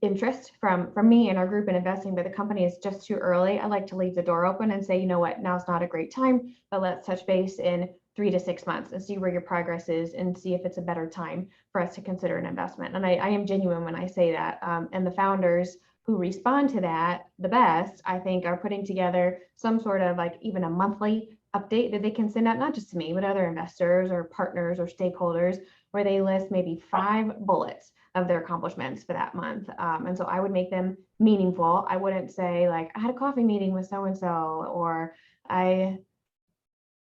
interest from me and our group in investing, but the company is just too early, I like to leave the door open and say, you know what, now's not a great time, but let's touch base in 3 to 6 months and see where your progress is, and see if it's a better time for us to consider an investment. And I am genuine when I say that. And the founders who respond to that the best, I think, are putting together some sort of even a monthly update that they can send out, not just to me, but other investors or partners or stakeholders, where they list maybe 5 bullets of their accomplishments for that month. And so I would make them meaningful. I wouldn't say I had a coffee meeting with so-and-so, or I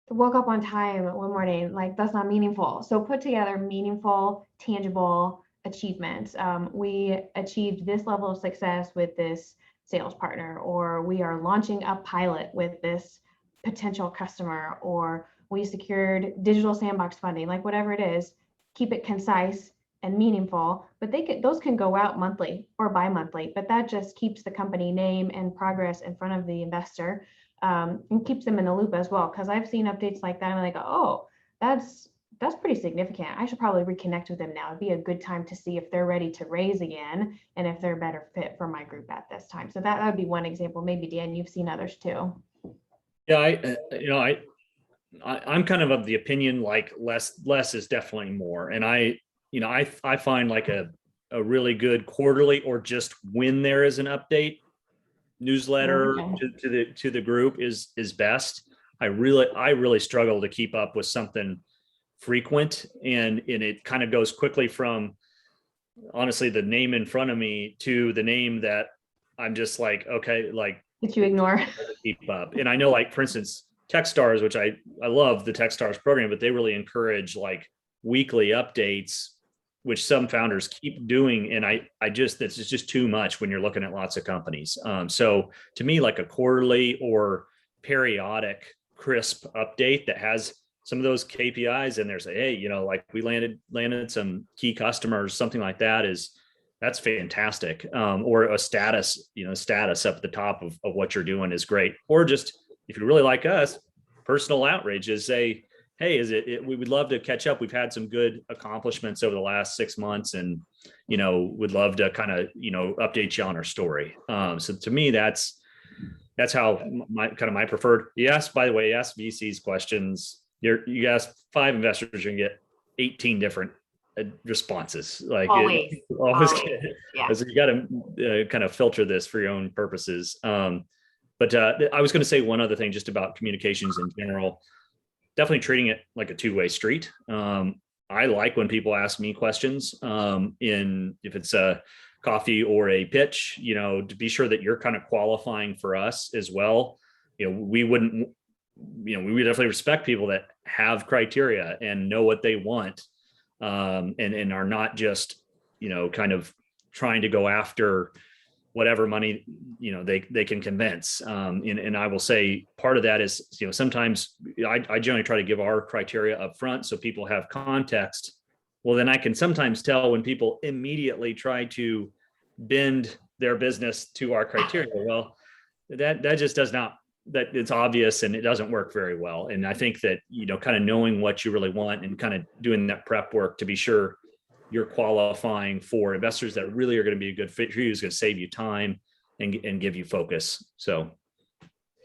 woke up on time one morning. That's not meaningful. So put together meaningful, tangible achievements. We achieved this level of success with this sales partner, or we are launching a pilot with this potential customer, or we secured Digital Sandbox funding, whatever it is. Keep it concise and meaningful, but those can go out monthly or bi-monthly, but that just keeps the company name and progress in front of the investor, and keeps them in the loop as well. Because I've seen updates like that, and I go, oh, that's pretty significant. I should probably reconnect with them now. It'd be a good time to see if they're ready to raise again, and if they're a better fit for my group at this time. So that would be one example. Maybe Dan, you've seen others too. Yeah, I'm kind of the opinion less is definitely more, and I find a really good quarterly, or just when there is an update, newsletter Okay. to the group is best. I really struggle to keep up with something frequent, and it kind of goes quickly from honestly the name in front of me to the name that I'm just like, okay, like That you ignore. keep up. And I know, like, for instance, Techstars, which I love the Techstars program, but they really encourage like weekly updates, which some founders keep doing. And I just, it's just too much when you're looking at lots of companies. So to me, like a quarterly or periodic crisp update that has some of those KPIs in there, say, hey, you know, like we landed some key customers, something like that that's fantastic. Or a status up at the top of what you're doing is great. Or just, if you really like us, personal outreach is say, hey, we would love to catch up. We've had some good accomplishments over the last 6 months, and, you know, would love to kind of, you know, update you on our story. So to me, that's how my preferred. Yes, by the way, yes, VC's questions. You ask 5 investors, you're gonna get 18 different responses. Like Always. Yeah. so you got to kind of filter this for your own purposes. But I was going to say one other thing just about communications in general. Definitely treating it like a two-way street. I like when people ask me questions if it's a coffee or a pitch, you know, to be sure that you're kind of qualifying for us as well. You know, we would definitely respect people that have criteria and know what they want, and are not just, you know, kind of trying to go after whatever money, you know, they can convince. And I will say part of that is, you know, sometimes I generally try to give our criteria up front so people have context. Well, then I can sometimes tell when people immediately try to bend their business to our criteria. Well, that just does not, that it's obvious and it doesn't work very well. And I think that, you know, kind of knowing what you really want and kind of doing that prep work to be sure you're qualifying for investors that really are going to be a good fit for you, is going to save you time and give you focus. So.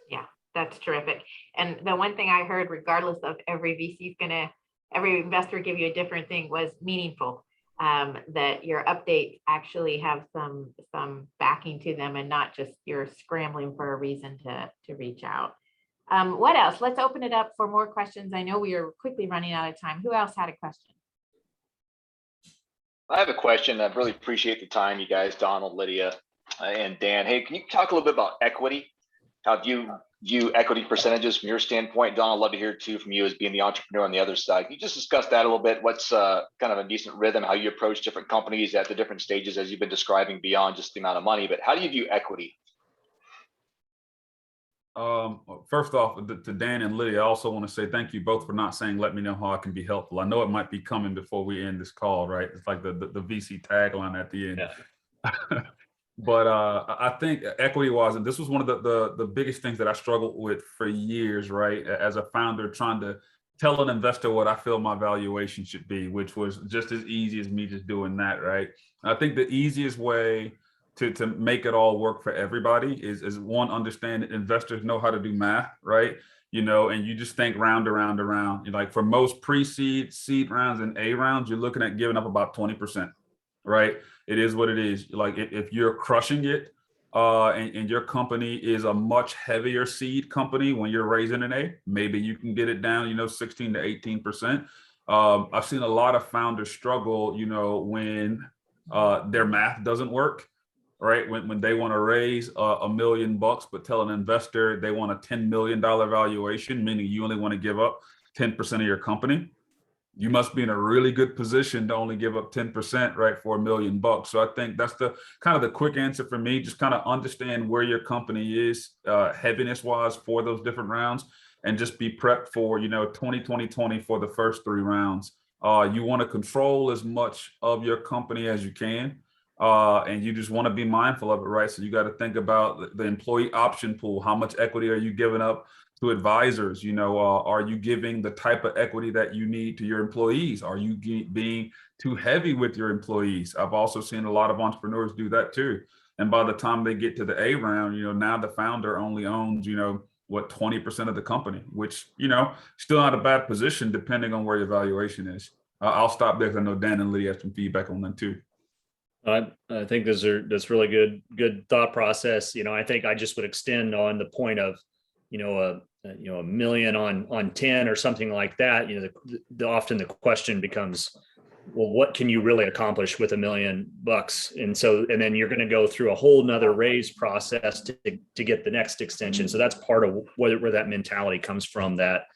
Yeah, that's terrific. And the one thing I heard, regardless of every investor give you a different thing, was meaningful. That your updates actually have some backing to them and not just you're scrambling for a reason to reach out. What else? Let's open it up for more questions. I know we are quickly running out of time. Who else had a question? I have a question. I really appreciate the time, you guys, Donald, Lydia, and Dan. Hey, can you talk a little bit about equity? How do you view equity percentages from your standpoint? Don, I'd love to hear too from you as being the entrepreneur on the other side. Can you just discuss that a little bit? What's kind of a decent rhythm, how you approach different companies at the different stages as you've been describing beyond just the amount of money, but how do you view equity? First off, to Dan and Lydia, I also want to say thank you both for not saying, let me know how I can be helpful. I know it might be coming before we end this call, right? It's like the VC tagline at the end. Yeah. But I think equity-wise, and this was one of the biggest things that I struggled with for years, right? As a founder, trying to tell an investor what I feel my valuation should be, which was just as easy as me just doing that, right? I think the easiest way to make it all work for everybody is one, understand that investors know how to do math, right? You know, and you just think round around. Like for most pre-seed, seed rounds, and A rounds, you're looking at giving up about 20%, right? It is what it is. Like if you're crushing it, and your company is a much heavier seed company when you're raising an A, maybe you can get it down, you know, 16 to 18%. I've seen a lot of founders struggle, you know, when their math doesn't work. Right, when they want to raise $1 million, but tell an investor they want a $10 million valuation, meaning you only want to give up 10% of your company, you must be in a really good position to only give up 10%, right, for $1 million. So I think that's the kind of the quick answer for me. Just kind of understand where your company is heaviness wise for those different rounds, and just be prepped for, you know, 20 for the first 3 rounds. You want to control as much of your company as you can. And you just want to be mindful of it, right? So you got to think about the employee option pool. How much equity are you giving up to advisors? You know, are you giving the type of equity that you need to your employees? Are you being too heavy with your employees? I've also seen a lot of entrepreneurs do that too. And by the time they get to the A round, you know, now the founder only owns, you know, what, 20% of the company, which, you know, still not a bad position depending on where your valuation is. I'll stop there because I know Dan and Lydia have some feedback on that too. I think that's really good thought process. I think I just would extend on the point of, a million on 10 or something like that. Often the question becomes, well, what can you really accomplish with $1 million? And then you're going to go through a whole nother raise process to get the next extension. So that's part of where that mentality comes from, that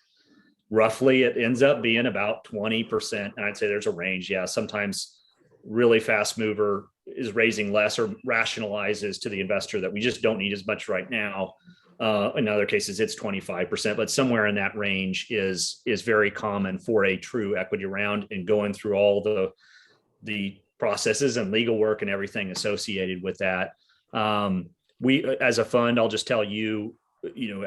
roughly it ends up being about 20%. And I'd say there's a range. Yeah. Sometimes really fast mover is raising less or rationalizes to the investor that we just don't need as much right now. In other cases, it's 25%, but somewhere in that range is very common for a true equity round, and going through all the processes and legal work and everything associated with that. We, as a fund, I'll just tell you,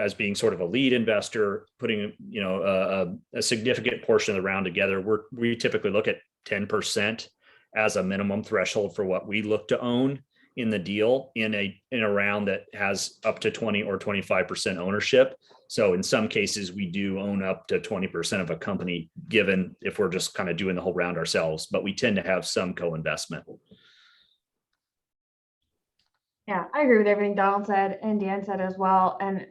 as being sort of a lead investor, putting, a significant portion of the round together, we typically look at 10% as a minimum threshold for what we look to own in the deal in a round that has up to 20 or 25% ownership. So in some cases, we do own up to 20% of a company, given if we're just kind of doing the whole round ourselves, but we tend to have some co-investment. Yeah, I agree with everything Donald said and Dan said as well. And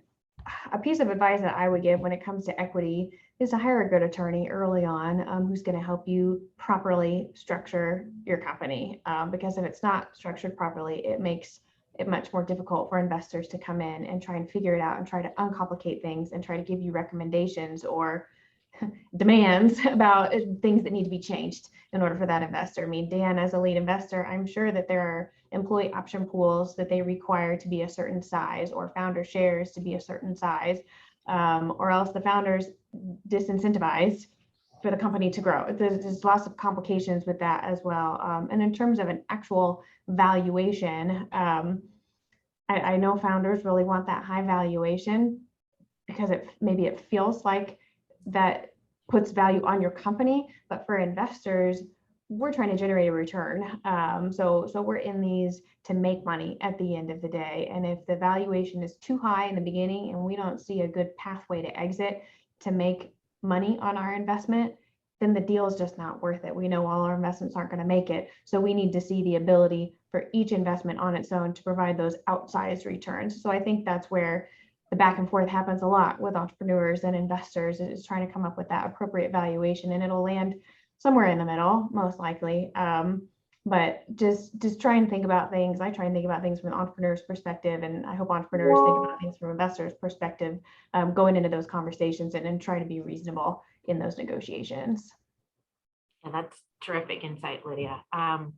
a piece of advice that I would give when it comes to equity is to hire a good attorney early on, who's going to help you properly structure your company. Because if it's not structured properly, it makes it much more difficult for investors to come in and try and figure it out and try to uncomplicate things and try to give you recommendations or demands about things that need to be changed in order for that investor. I mean, Dan, as a lead investor, I'm sure that there are employee option pools that they require to be a certain size, or founder shares to be a certain size, or else the founders disincentivized for the company to grow. There's lots of complications with that as well. And in terms of an actual valuation, I know founders really want that high valuation because maybe it feels like that puts value on your company, but for investors, we're trying to generate a return. So we're in these to make money at the end of the day. And if the valuation is too high in the beginning and we don't see a good pathway to exit to make money on our investment, then the deal is just not worth it. We know all our investments aren't going to make it. So we need to see the ability for each investment on its own to provide those outsized returns. So I think that's where the back and forth happens a lot with entrepreneurs and investors, is trying to come up with that appropriate valuation, and it'll land somewhere in the middle, most likely. But just try and think about things. I try and think about things from an entrepreneur's perspective, and I hope entrepreneurs think about things from investors' perspective, going into those conversations and try to be reasonable in those negotiations. Yeah, that's terrific insight, Lydia. All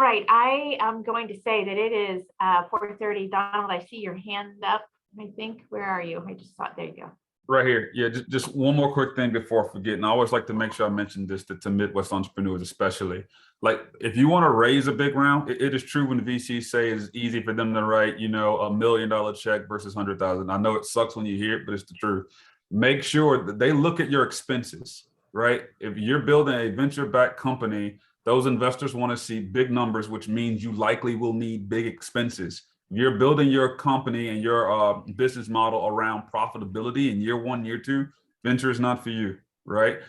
right, I am going to say that it is 4:30. Donald, I see your hand up. I think, where are you? I just saw it. There you go. Right here. Yeah, just one more quick thing before I forget. And I always like to make sure I mention this to Midwest entrepreneurs, especially. Like, if you want to raise a big round, it is true when the VCs say it's easy for them to write, $1 million check versus 100,000. I know it sucks when you hear it, but it's the truth. Make sure that they look at your expenses, right? If you're building a venture-backed company, those investors want to see big numbers, which means you likely will need big expenses. You're building your company and your business model around profitability in year 1, year 2, venture is not for you, right?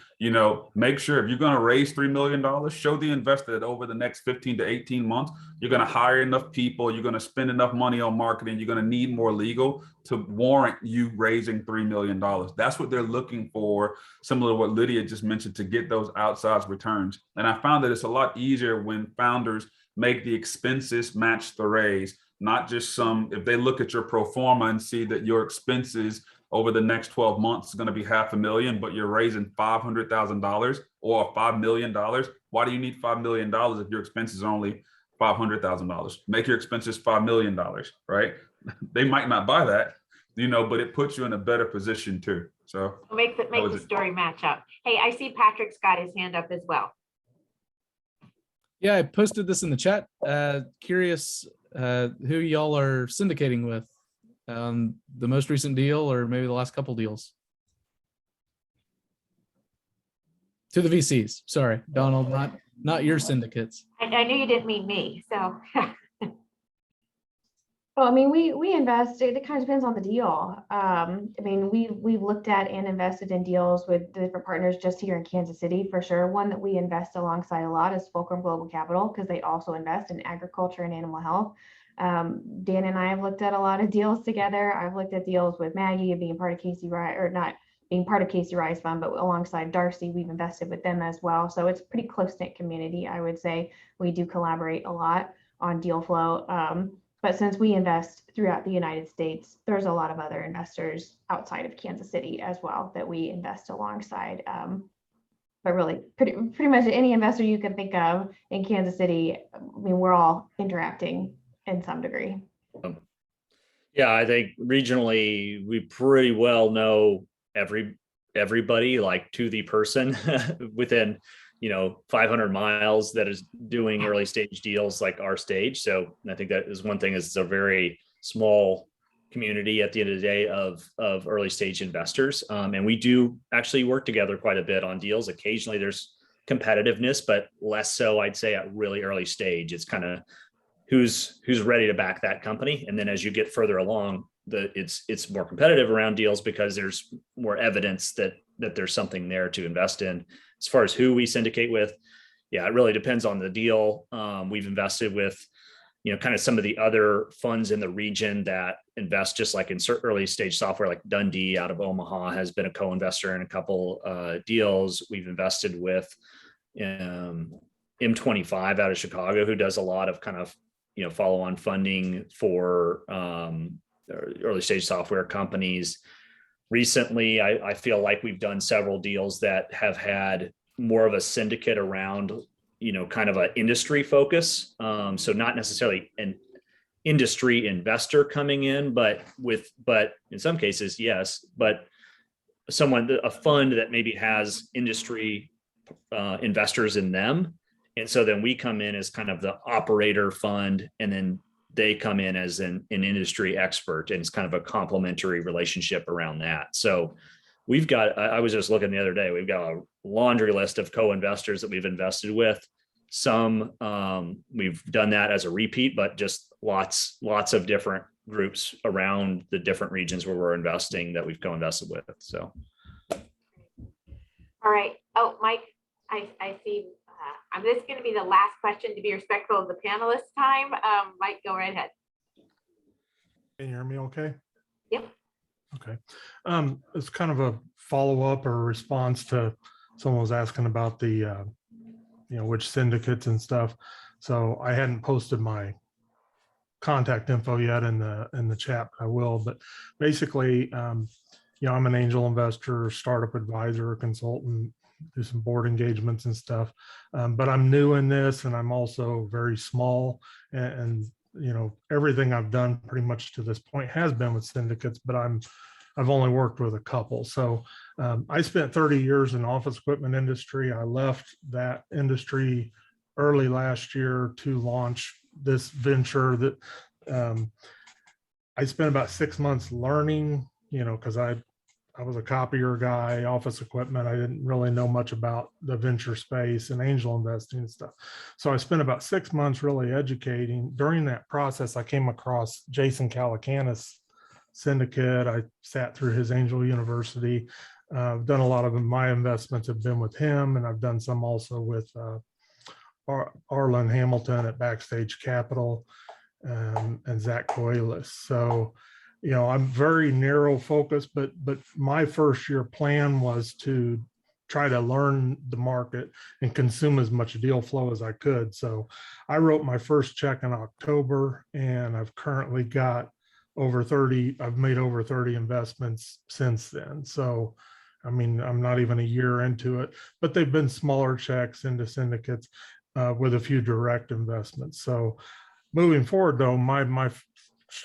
Make sure if you're going to raise $3 million, show the investor that over the next 15 to 18 months, you're going to hire enough people, you're going to spend enough money on marketing, you're going to need more legal to warrant you raising $3 million. That's what they're looking for, similar to what Lydia just mentioned, to get those outsized returns. And I found that it's a lot easier when founders make the expenses match the raise. Not just if they look at your pro forma and see that your expenses over the next 12 months is going to be $500,000, but you're raising $500,000 or $5 million. Why do you need $5 million if your expenses are only $500,000? Make your expenses $5 million, right? They might not buy that, but it puts you in a better position too. So make the story match up. Hey, I see Patrick's got his hand up as well. Yeah, I posted this in the chat. Curious who y'all are syndicating with, the most recent deal or maybe the last couple deals. To the VCs, sorry, Donald, not your syndicates. I knew you didn't mean me, so. Well, I mean, we invest, it kind of depends on the deal. I mean, we've looked at and invested in deals with the different partners just here in Kansas City for sure. One that we invest alongside a lot is Fulcrum Global Capital because they also invest in agriculture and animal health. Dan and I have looked at a lot of deals together. I've looked at deals with Maggie being part of Casey Rice, or not being part of Casey Rice Fund, but alongside Darcy, we've invested with them as well. So it's a pretty close-knit community, I would say. We do collaborate a lot on deal flow. But since we invest throughout the United States, there's a lot of other investors outside of Kansas City as well that we invest alongside. But really, pretty much any investor you can think of in Kansas City, I mean, we're all interacting in some degree. Yeah, I think regionally, we pretty well know everybody, like to the person within 500 miles that is doing early stage deals like our stage. So I think that is one thing, is it's a very small community at the end of the day of early stage investors. And we do actually work together quite a bit on deals. Occasionally there's competitiveness, but less so, I'd say, at really early stage. It's kind of who's ready to back that company. And then as you get further along, it's more competitive around deals because there's more evidence that there's something there to invest in. As far as who we syndicate with, yeah, it really depends on the deal. We've invested with, kind of some of the other funds in the region that invest just like in early stage software, like Dundee out of Omaha has been a co-investor in a couple deals. We've invested with M25 out of Chicago, who does a lot of kind of, follow-on funding for early stage software companies. Recently, I feel like we've done several deals that have had more of a syndicate around, kind of an industry focus. So not necessarily an industry investor coming in, but in some cases, yes, but a fund that maybe has industry investors in them. And so then we come in as kind of the operator fund, and then they come in as an industry expert, and it's kind of a complementary relationship around that. So we've got, I was just looking the other day, we've got a laundry list of co-investors that we've invested with. Some we've done that as a repeat, but just lots of different groups around the different regions where we're investing that we've co-invested with. So. All right. Oh, Mike, I see. This is going to be the last question to be respectful of the panelists' time. Mike, go right ahead. Can you hear me okay? Yep. Okay. It's kind of a follow-up or response to someone was asking about the, which syndicates and stuff. So I hadn't posted my contact info yet in the chat. I will, but basically, I'm an angel investor, startup advisor, consultant, do some board engagements and stuff. But I'm new in this, and I'm also very small, and everything I've done pretty much to this point has been with syndicates, but I've only worked with a couple. So I spent 30 years in office equipment industry. I left that industry early last year to launch this venture that I spent about 6 months learning, because I was a copier guy, office equipment. I didn't really know much about the venture space and angel investing and stuff. So I spent about 6 months really educating. During that process, I came across Jason Calacanis syndicate. I sat through his angel university. I've done a lot of my investments have been with him, and I've done some also with Arlen Hamilton at Backstage Capital and Zach Coelis. So I'm very narrow focused, but my first year plan was to try to learn the market and consume as much deal flow as I could. So I wrote my first check in October, and I've currently got I've made over 30 investments since then. So, I mean, I'm not even a year into it, but they've been smaller checks into syndicates with a few direct investments. So moving forward though,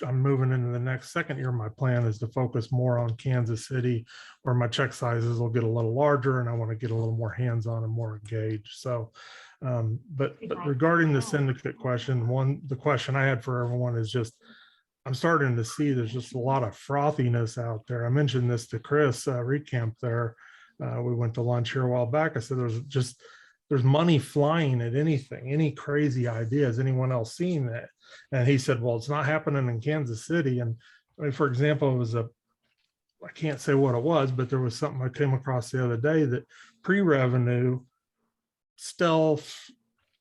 I'm moving into the next second year. My plan is to focus more on Kansas City, where my check sizes will get a little larger, and I want to get a little more hands-on and more engaged. So, but regarding the syndicate question, the question I had for everyone is just, I'm starting to see there's just a lot of frothiness out there. I mentioned this to Chris Recamp there. We went to lunch here a while back. I said there's just there's money flying at anything, any crazy ideas. Anyone else seen that? And he said, well, it's not happening in Kansas City. And I mean, for example, it was I can't say what it was, but there was something I came across the other day that pre-revenue, stealth,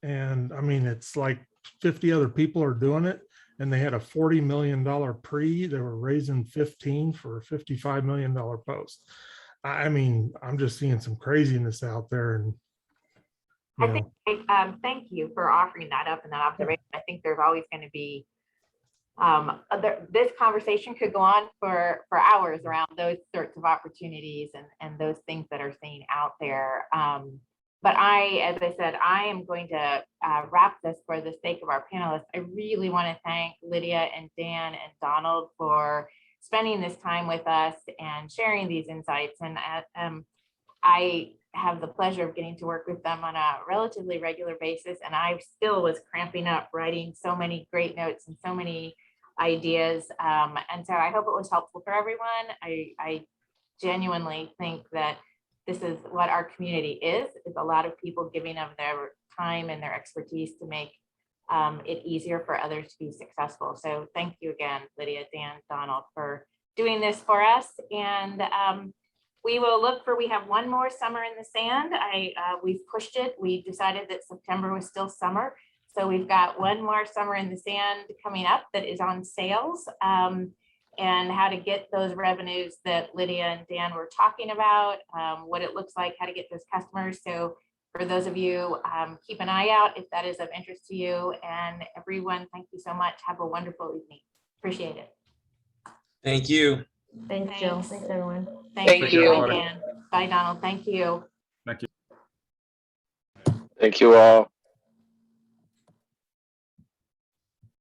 and I mean, it's like 50 other people are doing it. And they had a $40 million pre, they were raising 15 for a $55 million post. I mean, I'm just seeing some craziness out there, and I think, thank you for offering that up and that observation. I think there's always going to be, this conversation could go on for hours around those sorts of opportunities and those things that are seen out there. But as I said, I am going to wrap this for the sake of our panelists. I really want to thank Lydia and Dan and Donald for spending this time with us and sharing these insights. And I have the pleasure of getting to work with them on a relatively regular basis. And I still was cramping up writing so many great notes and so many ideas. And so I hope it was helpful for everyone. I genuinely think that this is what our community is a lot of people giving of their time and their expertise to make it easier for others to be successful. So thank you again, Lydia, Dan, Donald, for doing this for us. And we will look for, we have one more summer in the sand. We've pushed it. We decided that September was still summer. So we've got one more summer in the sand coming up that is on sales and how to get those revenues that Lydia and Dan were talking about, what it looks like, how to get those customers. So for those of you, keep an eye out if that is of interest to you. And everyone, thank you so much. Have a wonderful evening. Appreciate it. Thank you. Thanks, Jill. Thanks, everyone. Thank you. Dan. Bye, Donald. Thank you. Thank you. Thank you all.